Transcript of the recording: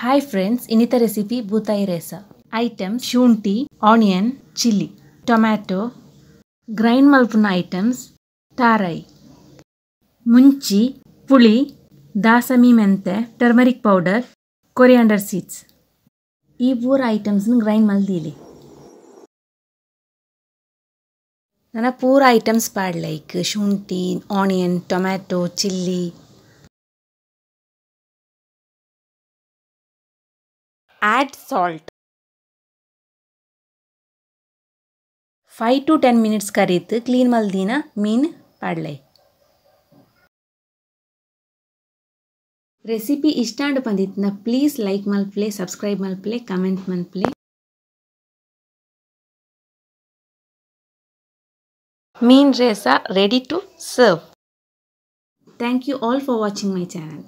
Hi friends, inita recipe bootai resa. Items: shunti, onion, chili, tomato, grind malpuna items, tarai, munchi, puli, dasami mente, turmeric powder, coriander seeds. ಈ ಮೂರು ಐಟಮ್ಸ್ನ grind ಮಲ್ದೀಲಿ. ನನ್ನ ಪೂರ items ಪಾಡ್ like ಶುಂಠಿ, onion, tomato, chilli. Add salt. 5 to 10 minutes ಕರೀತು clean ಮಲ್ದಿನ ಮೀನು ಪಾಡ್ಲೈ. ರೆಸಿಪಿ ಇಷ್ಟ ಬಂದಿತ್ತು ಪ್ಲೀಸ್ ಲೈಕ್ ಮಲ್ಪ್ಲೆ, ಸಬ್ಸ್ಕ್ರೈಬ್ ಮಲ್ಪ್ಲೆ, ಕಮೆಂಟ್ ಮಲ್ಪ್ಲೆ. ಮೀನ್ ರೇಸ ready to serve. Thank you all for watching my channel.